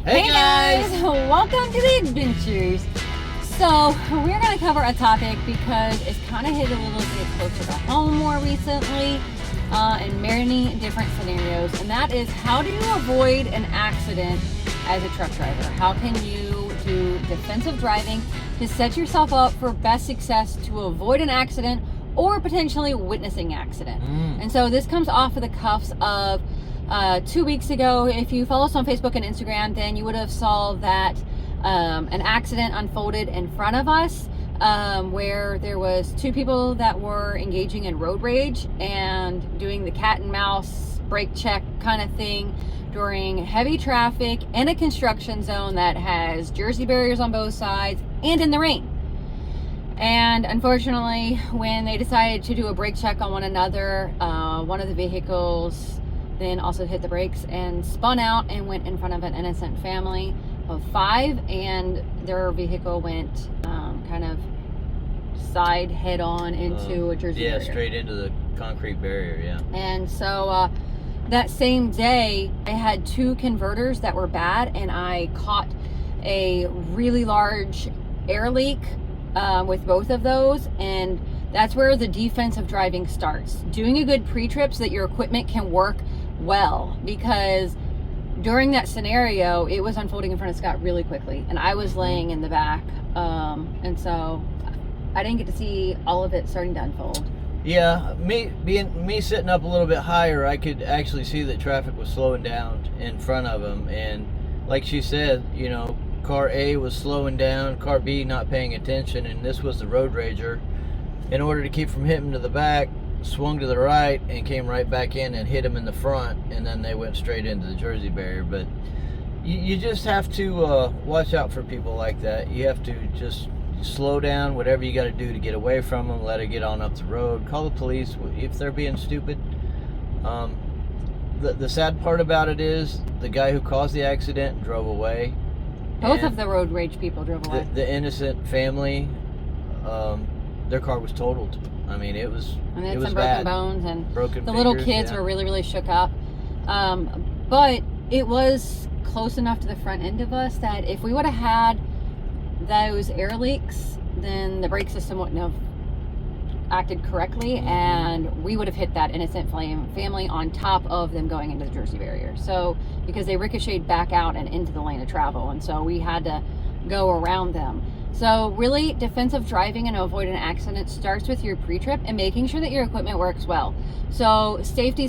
Hey guys! Welcome to the adventures. So we're going to cover a topic because it's kind of hit a little bit closer to home more recently in many different scenarios, and that is, how do you avoid an accident as a truck driver? How can you do defensive driving to set yourself up for best success to avoid an accident or potentially witnessing an accident? And so this comes off of the cuffs of 2 weeks ago. If you follow us on Facebook and Instagram, then you would have saw that an accident unfolded in front of us where there was two people that were engaging in road rage and doing the cat and mouse brake check kind of thing during heavy traffic in a construction zone that has Jersey barriers on both sides and in the rain. And unfortunately, when they decided to do a brake check on one another, one of the vehicles then also hit the brakes and spun out and went in front of an innocent family of 5, and their vehicle went kind of side head on into a Jersey barrier. Yeah, straight into the concrete barrier, yeah. And so that same day, I had 2 converters that were bad, and I caught a really large air leak with both of those, and that's where the defensive driving starts. Doing a good pre-trip so that your equipment can work well, because during that scenario it was unfolding in front of Scott really quickly, and I was laying in the back, and so I didn't get to see all of it starting to unfold. Yeah, me sitting up a little bit higher, I could actually see that traffic was slowing down in front of him, and like she said, you know, car A was slowing down, car B not paying attention, and this was the road rager. In order to keep from hitting to the back, swung to the right and came right back in and hit him in the front, and then they went straight into the Jersey barrier. But you just have to watch out for people like that. You have to just slow down, whatever you got to do to get away from them, let it get on up the road, call the police if they're being stupid. The sad part about it is the guy who caused the accident drove away. Both of the road rage people drove away. The innocent family, their car was totaled. I mean, it was and they had it was some bad. broken bones, and broken the fingers, little kids yeah. were really shook up. But it was close enough to the front end of us that if we would have had those air leaks, then the brake system wouldn't have acted correctly, and we would have hit that innocent family on top of them going into the Jersey barrier. So because they ricocheted back out and into the lane of travel, and so we had to go around them. So really, defensive driving and avoiding an accident starts with your pre-trip and making sure that your equipment works well. So safety,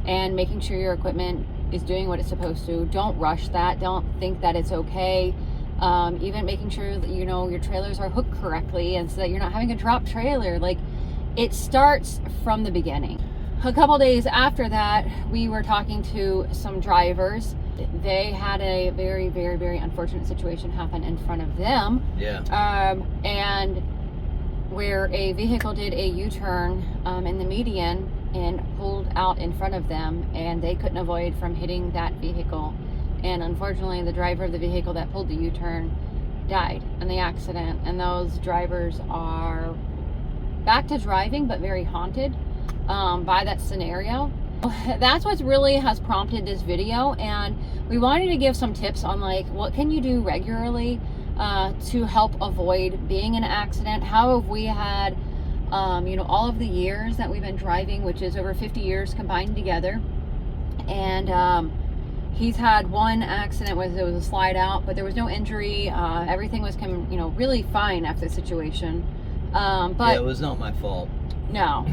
and making sure your equipment is doing what it's supposed to. Don't rush that. Don't think that it's okay. Even making sure that, you know, your trailers are hooked correctly, and so that you're not having a drop trailer. Like, it starts from the beginning. A couple days after that, we were talking to some drivers. They had a very unfortunate situation happen in front of them. Yeah. And where a vehicle did a U-turn in the median and pulled out in front of them, and they couldn't avoid from hitting that vehicle. And unfortunately, the driver of the vehicle that pulled the U-turn died in the accident. And those drivers are back to driving, but very haunted by that scenario. That's what really has prompted this video, and we wanted to give some tips on, like, what can you do regularly to help avoid being in an accident. How have we had you know, all of the years that we've been driving, which is over 50 years combined together, and he's had one accident where there was a slide out, but there was no injury. Everything was coming, you know, really fine after the situation. But yeah, it was not my fault. No.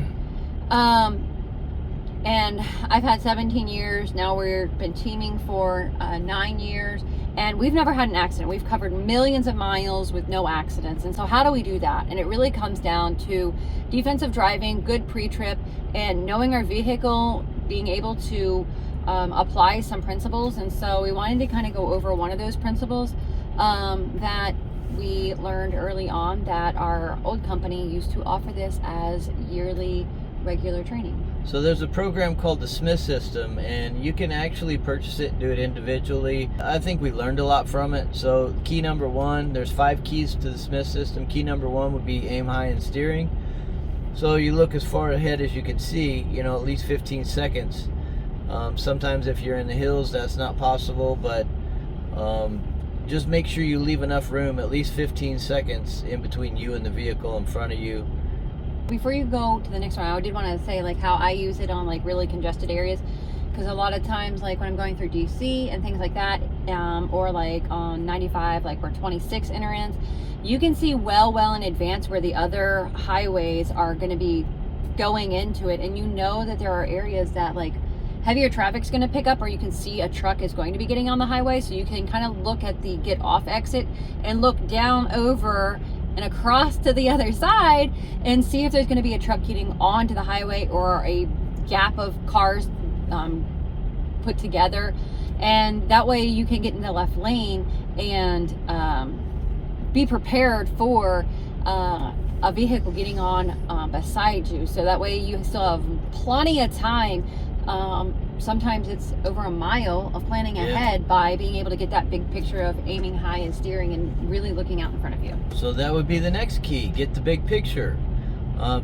And I've had 17 years. Now we've been teaming for 9 years, and we've never had an accident. We've covered millions of miles with no accidents. And so how do we do that? And it really comes down to defensive driving, good pre-trip, and knowing our vehicle, being able to apply some principles. And so we wanted to kind of go over one of those principles that we learned early on, that our old company used to offer this as yearly regular training. So there's a program called the Smith System, and you can actually purchase it and do it individually. I think we learned a lot from it. So key number 1, there's 5 keys to the Smith System. Key number 1 would be aim high in steering. So you look as far ahead as you can see, you know, at least 15 seconds. Sometimes if you're in the hills, that's not possible, but just make sure you leave enough room, at least 15 seconds in between you and the vehicle in front of you. Before you go to the next one, I did want to say like how I use it on like really congested areas, because a lot of times like when I'm going through DC and things like that, or like on 95, like where 26 ends, you can see well in advance where the other highways are going to be going into it, and you know that there are areas that like heavier traffic's going to pick up, or you can see a truck is going to be getting on the highway, so you can kind of look at the get off exit and look down over and across to the other side and see if there's going to be a truck getting onto the highway or a gap of cars put together, and that way you can get in the left lane and be prepared for a vehicle getting on beside you, so that way you still have plenty of time. Sometimes it's over a mile of planning ahead by being able to get that big picture of aiming high and steering and really looking out in front of you. So that would be the next key. Get the big picture.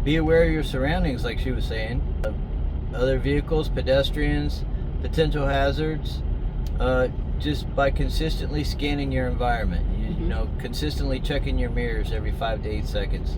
Be aware of your surroundings, like she was saying. Other vehicles, pedestrians, potential hazards. Just by consistently scanning your environment. You know, consistently checking your mirrors every 5 to 8 seconds.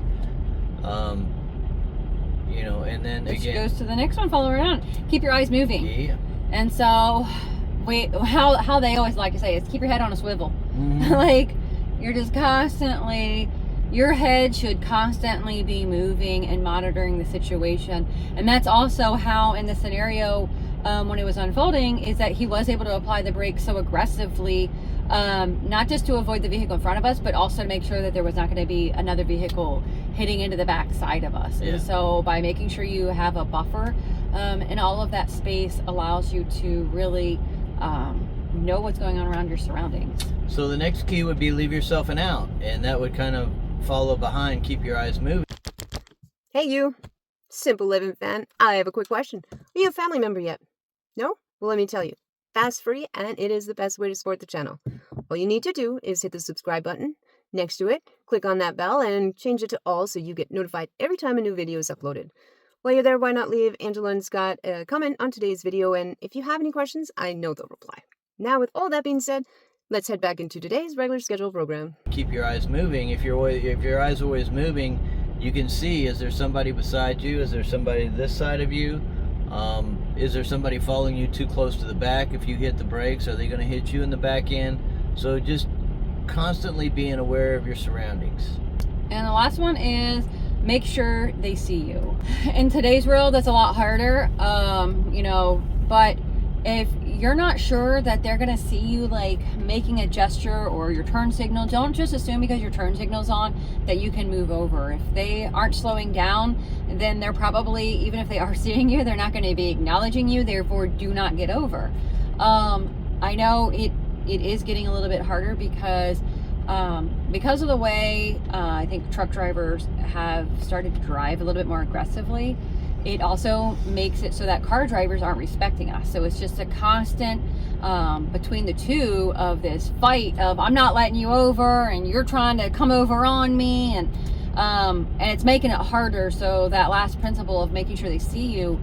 You know, and then Which again goes to the next one, follow around. Keep your eyes moving. Yeah. And so how they always like to say is keep your head on a swivel. Like you're just constantly, your head should constantly be moving and monitoring the situation. And that's also how in the scenario when it was unfolding, is that he was able to apply the brakes so aggressively, not just to avoid the vehicle in front of us, but also to make sure that there was not going to be another vehicle hitting into the back side of us. And so by making sure you have a buffer, and all of that space allows you to really know what's going on around your surroundings. So the next key would be leave yourself an out, and that would kind of follow behind, keep your eyes moving. Hey you, Simple Livin fan, I have a quick question. Are you a family member yet? No? Well, let me tell you. Fast, free, and it is the best way to support the channel. All you need to do is hit the subscribe button. Next to it, click on that bell and change it to all so you get notified every time a new video is uploaded. While you're there, why not leave Angela and Scott a comment on today's video, and if you have any questions, I know they'll reply. Now, with all that being said, let's head back into today's regular scheduled program. Keep your eyes moving. If your eyes are always moving, you can see, is there somebody beside you? Is there somebody this side of you? Is there somebody following you too close to the back? If you hit the brakes, are they going to hit you in the back end? So just constantly being aware of your surroundings. And the last one is make sure they see you. In today's world, that's a lot harder, you know, but if you're not sure that they're gonna see you like making a gesture or your turn signal, don't just assume because your turn signal's on that you can move over. If they aren't slowing down, then they're probably, even if they are seeing you, they're not going to be acknowledging you, therefore do not get over. I know it is getting a little bit harder because of the way I think truck drivers have started to drive a little bit more aggressively. It also makes it so that car drivers aren't respecting us. So it's just a constant between the two of this fight of I'm not letting you over and you're trying to come over on me, and it's making it harder. So that last principle of making sure they see you,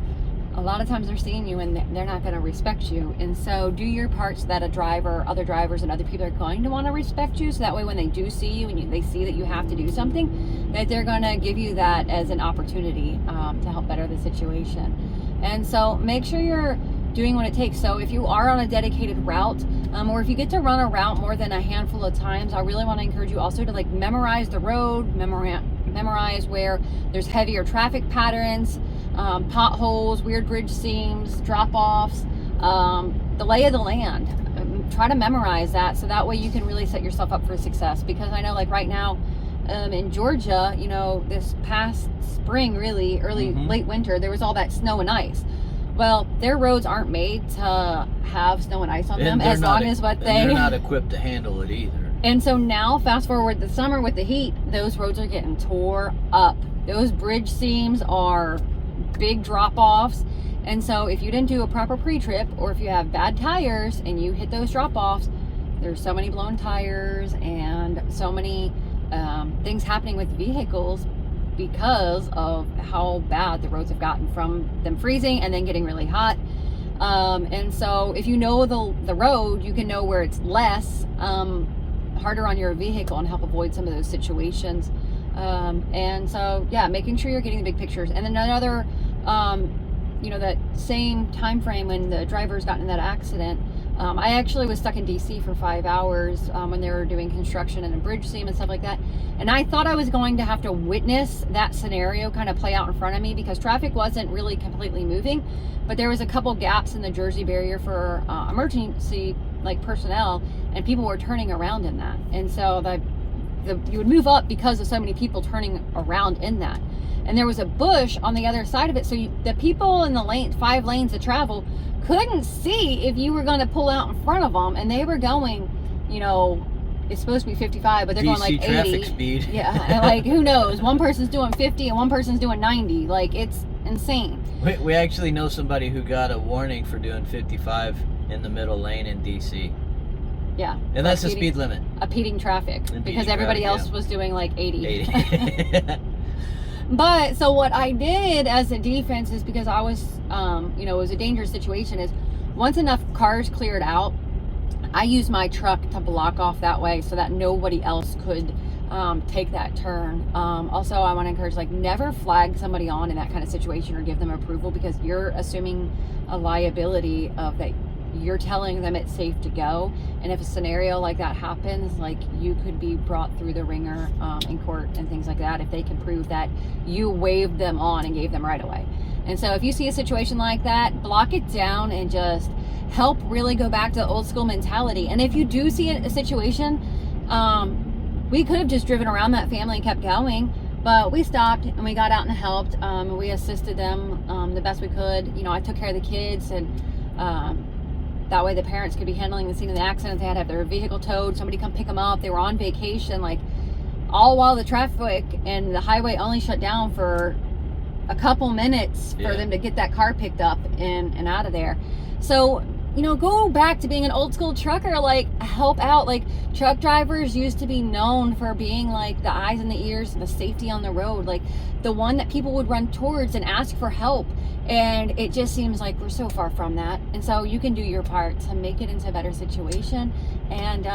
a lot of times they're seeing you and they're not going to respect you. And so do your part so that a driver, other drivers, and other people are going to want to respect you. So that way when they do see you and they see that you have to do something, that they're going to give you that as an opportunity to help better the situation. And so make sure you're doing what it takes. So if you are on a dedicated route, or if you get to run a route more than a handful of times, I really want to encourage you also to like memorize the road, memorize where there's heavier traffic patterns, potholes, weird bridge seams, drop-offs, the lay of the land. Try to memorize that so that way you can really set yourself up for success. Because I know like right now in Georgia, you know, this past spring, really late winter, there was all that snow and ice. Well, their roads aren't made to have snow and ice on them as long as they're not equipped to handle it either. And so now, fast forward the summer with the heat, those roads are getting tore up. Those bridge seams are big drop-offs. And so if you didn't do a proper pre-trip, or if you have bad tires and you hit those drop-offs, there's so many blown tires and so many things happening with vehicles because of how bad the roads have gotten from them freezing and then getting really hot. And so if you know the road, you can know where it's less harder on your vehicle and help avoid some of those situations. And so, yeah, making sure you're getting the big pictures. And then another, that same time frame when the drivers got in that accident, I actually was stuck in DC for 5 hours when they were doing construction and a bridge seam and stuff like that. And I thought I was going to have to witness that scenario kind of play out in front of me, because traffic wasn't really completely moving, but there was a couple gaps in the Jersey barrier for emergency personnel, and people were turning around in that. And so you would move up because of so many people turning around in that. And there was a bush on the other side of it, so the people in the 5 lanes of travel couldn't see if you were going to pull out in front of them, and they were going, it's supposed to be 55, but they're going like 80. Traffic speed. Yeah, and who knows? One person's doing 50 and one person's doing 90. It's insane. We actually know somebody who got a warning for doing 55 in the middle lane in DC. Yeah. And that's the speed limit. Impeding traffic, because everybody else was doing 80. 80. But so what I did as a defense is, because I was, it was a dangerous situation, is once enough cars cleared out, I used my truck to block off that way so that nobody else could take that turn. Also, I want to encourage, never flag somebody on in that kind of situation or give them approval, because you're assuming a liability of that. You're telling them it's safe to go, and if a scenario like that happens, you could be brought through the ringer in court and things like that if they can prove that you waved them on and gave them right away. And so if you see a situation like that, block it down and just help really go back to the old school mentality. And if you do see a situation, we could have just driven around that family and kept going, but we stopped and we got out and helped. We assisted them the best we could. I took care of the kids, and that way the parents could be handling the scene of the accident. They had to have their vehicle towed, somebody come pick them up. They were on vacation, all while the traffic and the highway only shut down for a couple minutes for them to get that car picked up and out of there. So, go back to being an old school trucker, help out. Truck drivers used to be known for being the eyes and the ears and the safety on the road, the one that people would run towards and ask for help. And it just seems like we're so far from that. And so you can do your part to make it into a better situation, and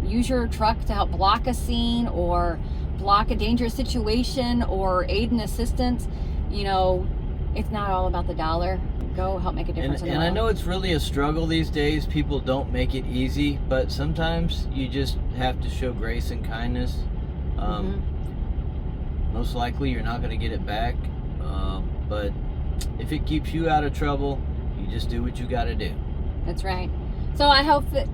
use your truck to help block a scene or block a dangerous situation or aid and assistance. It's not all about the dollar. Go help make a difference in the world. And I know it's really a struggle these days. People don't make it easy, but sometimes you just have to show grace and kindness. Most likely you're not going to get it back, but if it keeps you out of trouble, you just do what you got to do. That's right. So I hope that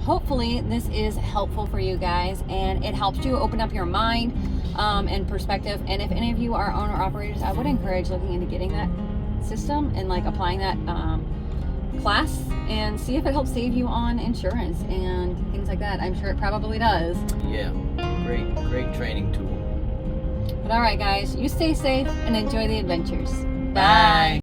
hopefully this is helpful for you guys, and it helps you open up your mind and perspective. And if any of you are owner operators, I would encourage looking into getting that system and applying that class, and see if it helps save you on insurance and things like that. I'm sure it probably does. Yeah, great training tool. But all right, guys, you stay safe and enjoy the adventures. Bye.